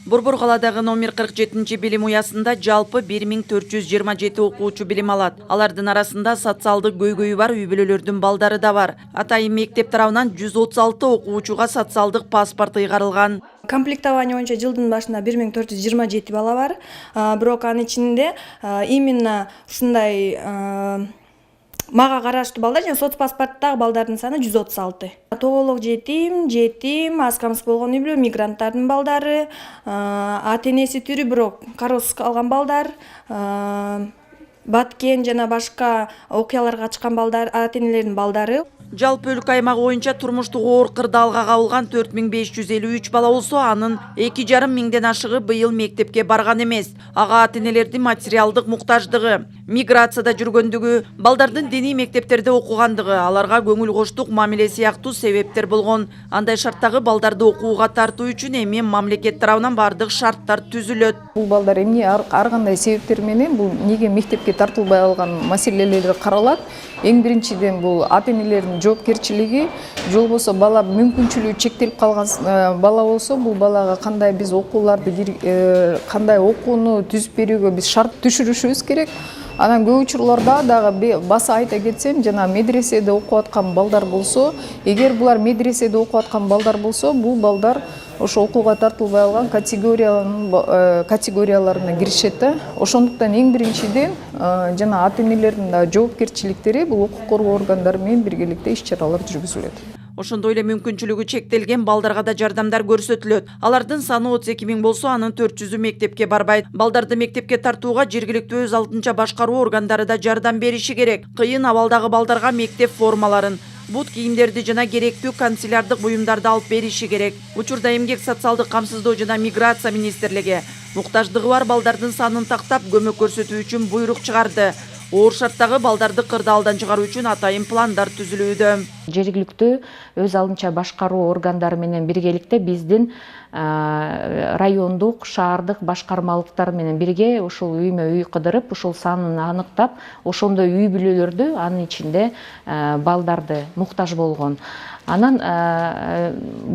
Борбор каладагы номер 47 билим уясында жалпы 1427 окуучу билим алат. Алардын арасында социалдык көйгөйү бар үй-бүлөлөрдүн балдары да бар. Атайын мектеп тарабынан 136 окуучуга социалдык паспорт ыйгарылган. Комплектование боюнча жылдын башында 1427 бала бар. Бирок анын ичинде именно ушундай мага караштуу балдар жана соцпаспорттагы балдардын саны 136. Тоголок жетим, аз камсыз болгон үй-бүлө, мигранттардын балдары, ата-энеси тирүү бирок кароосуз калган балдар, баткен жана башка окуяларга катышкан балдар, ата-энелердин балдары. Жалпы өлкө аймагы боюнча турмуштук оор кырдаалга кабылган 4553 бала болсо, анын 2,5 миңден ашыгы быйыл мектепке барган эмес. Ага ата-энелердин материалдык муктаждыгы, миграцияда жүргөндүгү, балдардын диний мектептерде окугандыгы, аларга көңүл коштук мамиле сыяктуу себептер болгон. Андай шарттагы балдарды окууга тартуу үчүн эми мамлекет тарабынан бардык шарттар түзүлөт. Бул балдар эмне ар кандай себептер менен бул неге мектепке тартылбай алган маселелер каралат. Эң биринчиден бул ата-энелердин жоопкерчилиги, же болбосо бала мүмкүнчүлүгү чектелип калган бала болсо, бул балага кандай биз окууларды кандай окууну түзүп берүүгө биз шарт түшүрүшүбүз керек. Анан көп учурларда дагы баса айта кетсем, жана медреседе окуп аткан балдар болсо, эгер булар медреседе окуп аткан балдар болсо, бул балдар ошо окууга тартылбай алган категорияларына киришет да. Ошондуктан эң биринчиден жана ата-энелердин да жоопкерчиликтери бул укук коргоо органдары менен биргеликте иш-чаралар жүргүзүлөт. Ошондой эле мүмкүнчүлүгү чектелген балдарга да жардамдар көрсөтүлөт. Алардын саны 32 миң болсо, анын 400-ü мектепке барбайт. Балдарды мектепке тартууга жергиликтүү өз алдынча башкаруу органдары да жардам бериши керек. Кыйын абалдагы балдарга мектеп формаларын, бут кийимдерди жана керектүү канцелярдык буюмдарды алып бериши керек. Учурда эмгек социалдык камсыздоо жана миграция министрлиги муктаждыгы бар балдардын санын тактап көмөк көрсөтүү үчүн буйрук чыгарды. Оор шарттагы балдарды кырдаалдан чыгаруу үчүн атайын пландар түзүлүүдө. Жергиликтүү өз алдынча башкаруу органдары менен биргеликте биздин райондук, шаардык башкармалыктар менен бирге ушул үймө-үй кыдырып, ушул санын аныктап, ошондой үй-бүлөлөрдү, анын ичинде балдарды муктаж болгон. Анан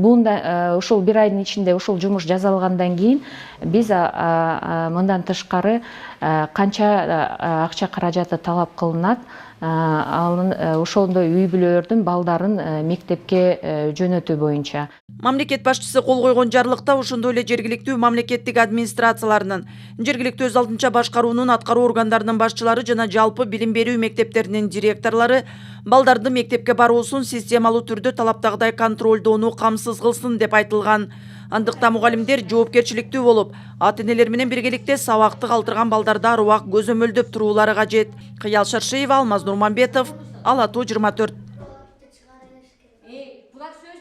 бунда ушул бир айдын ичинде ушул жумуш жасалгандан кийин биз мындан тышкары канча акча каражаты талап кылынат, ошондой үй-бүлөлөрдүн балдарын мектепке жөнөтүү боюнча. Мамлекет башчысы кол койгон жарлыкта ошондой эле жергиликтүү мамлекеттик администрацияларынын, жергиликтүү өз алдынча башкаруунун аткаруу органдарынын башчылары жана жалпы билим берүү мектептеринин директорлору балдарды мектепке баруусун системалуу түрдө талаптагыдай контролдоону камсыз кылсын деп айтылган. Андыкта мугалимдер жоопкерчиликтүү болуп, ата-энелер менен биргеликте сабакты калтырган балдарды ар убак көзөмөлдөп туруулары кажет. Кыял Шаршеева, Алмаз Нурманбетов, Ала Тоо 24.